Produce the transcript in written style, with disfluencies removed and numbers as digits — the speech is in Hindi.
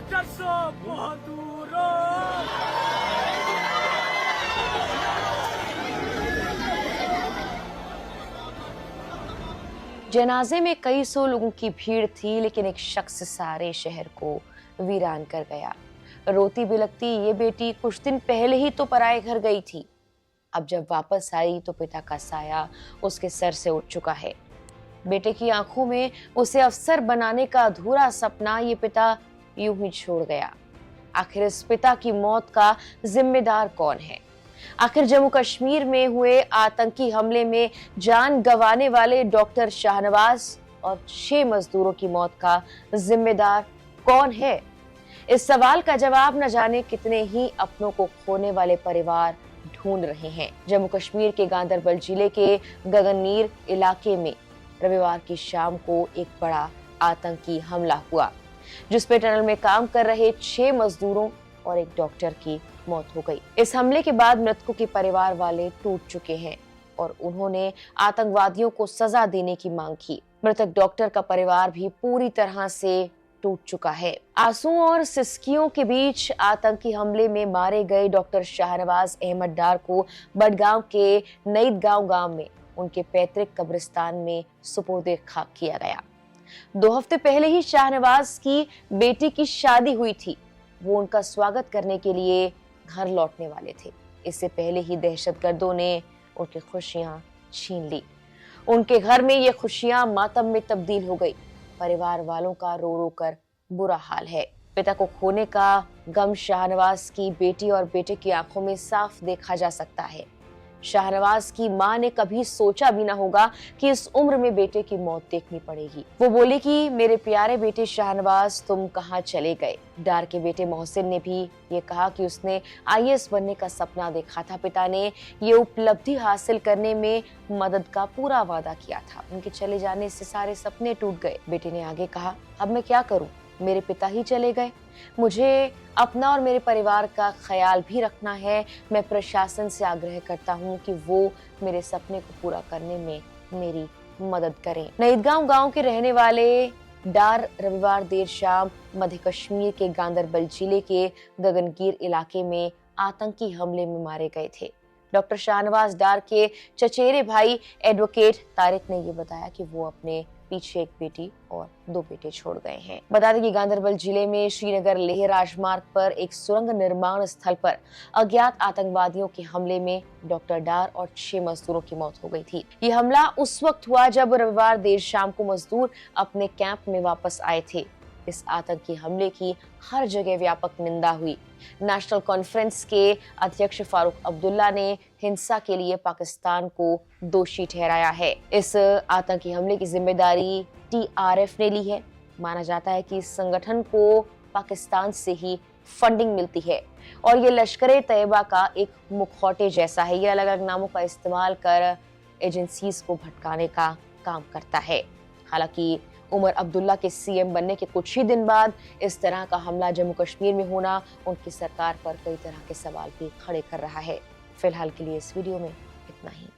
कसो बहादुरो। जनाजे में कई सौ लोगों की भीड़ थी, लेकिन एक शख्स सारे शहर को वीरान कर गया। रोती बिलखती ये बेटी कुछ दिन पहले ही तो पराए घर गई थी। अब जब वापस आई तो पिता का साया उसके सर से उठ चुका है। बेटे की आंखों में उसे अफसर बनाने का अधूरा सपना ये पिता यूं ही छोड़ गया। आखिर इस पिता की मौत का जिम्मेदार कौन है? आखिर जम्मू कश्मीर में हुए आतंकी हमले में जान गंवाने वाले डॉक्टर शाहनवाज और 6 मजदूरों की मौत का जिम्मेदार कौन है? इस सवाल का जवाब न जाने कितने ही अपनों को खोने वाले परिवार ढूंढ रहे हैं। जम्मू कश्मीर के गांदरबल जिले के गगननीर इलाके में रविवार की शाम को एक बड़ा आतंकी हमला हुआ, जिसपे टनल में काम कर रहे 6 मजदूरों और एक डॉक्टर की मौत हो गई। इस हमले के बाद मृतकों के परिवार वाले टूट चुके हैं और उन्होंने आतंकवादियों को सजा देने की मांग की। मृतक डॉक्टर का परिवार भी पूरी तरह से टूट चुका है। आंसुओं और सिसकियों के बीच आतंकी हमले में मारे गए डॉक्टर शाहनवाज अहमद डार को बडगांव के नईदगांव गांव में उनके पैतृक कब्रिस्तान में सुपुर्द खाक किया गया। 2 हफ्ते पहले ही शाहनवाज की बेटी की शादी हुई थी। वो उनका स्वागत करने के लिए घर लौटने वाले थे। इससे पहले ही दहशतगर्दों ने उनकी खुशियां छीन ली। उनके घर में ये खुशियां मातम में तब्दील हो गई। परिवार वालों का रो रो कर बुरा हाल है। पिता को खोने का गम शाहनवाज की बेटी और बेटे की आंखों में साफ देखा जा सकता है। शाहनवाज की मां ने कभी सोचा भी ना होगा कि इस उम्र में बेटे की मौत देखनी पड़ेगी। वो बोली कि मेरे प्यारे बेटे शाहनवाज, तुम कहाँ चले गए? डार के बेटे मोहसिन ने भी ये कहा कि उसने आईएएस बनने का सपना देखा था। पिता ने ये उपलब्धि हासिल करने में मदद का पूरा वादा किया था। उनके चले जाने से सारे सपने टूट गए। बेटे ने आगे कहा, अब मैं क्या करूं? मेरे पिता ही चले गए। मुझे अपना और मेरे परिवार का ख्याल भी रखना है। मैं प्रशासन से आग्रह करता हूं कि वो मेरे सपने को पूरा करने में मेरी मदद करें। नईदगांव गांव के रहने वाले डार रविवार देर शाम मध्य कश्मीर के गांदरबल जिले के गगनगीर इलाके में आतंकी हमले में मारे गए थे। डॉक्टर शाहनवाज डार के चचेरे भाई एडवोकेट तारिक ने ये बताया कि वो अपने पीछे एक बेटी और 2 बेटे छोड़ गए हैं। बता दें कि गांदरबल जिले में श्रीनगर लेह राजमार्ग पर एक सुरंग निर्माण स्थल पर अज्ञात आतंकवादियों के हमले में डॉक्टर डार और 6 मजदूरों की मौत हो गई थी। ये हमला उस वक्त हुआ जब रविवार देर शाम को मजदूर अपने कैंप में वापस आए थे। इस आतंकी हमले की हर जगह व्यापक निंदा हुई। नेशनल कॉन्फ्रेंस के अध्यक्ष फारूक अब्दुल्ला ने हिंसा के लिए पाकिस्तान को दोषी ठहराया है। इस आतंकी हमले की जिम्मेदारी टीआरएफ ने ली है। माना जाता है कि इस संगठन को पाकिस्तान से ही फंडिंग मिलती है और ये लश्कर तैयबा का एक मुखौटे जैसा है। ये अलग अलग नामों का इस्तेमाल कर एजेंसीज को भटकाने का काम करता है। हालांकि उमर अब्दुल्ला के सीएम बनने के कुछ ही दिन बाद इस तरह का हमला जम्मू कश्मीर में होना उनकी सरकार पर कई तरह के सवाल भी खड़े कर रहा है। फिलहाल के लिए इस वीडियो में इतना ही।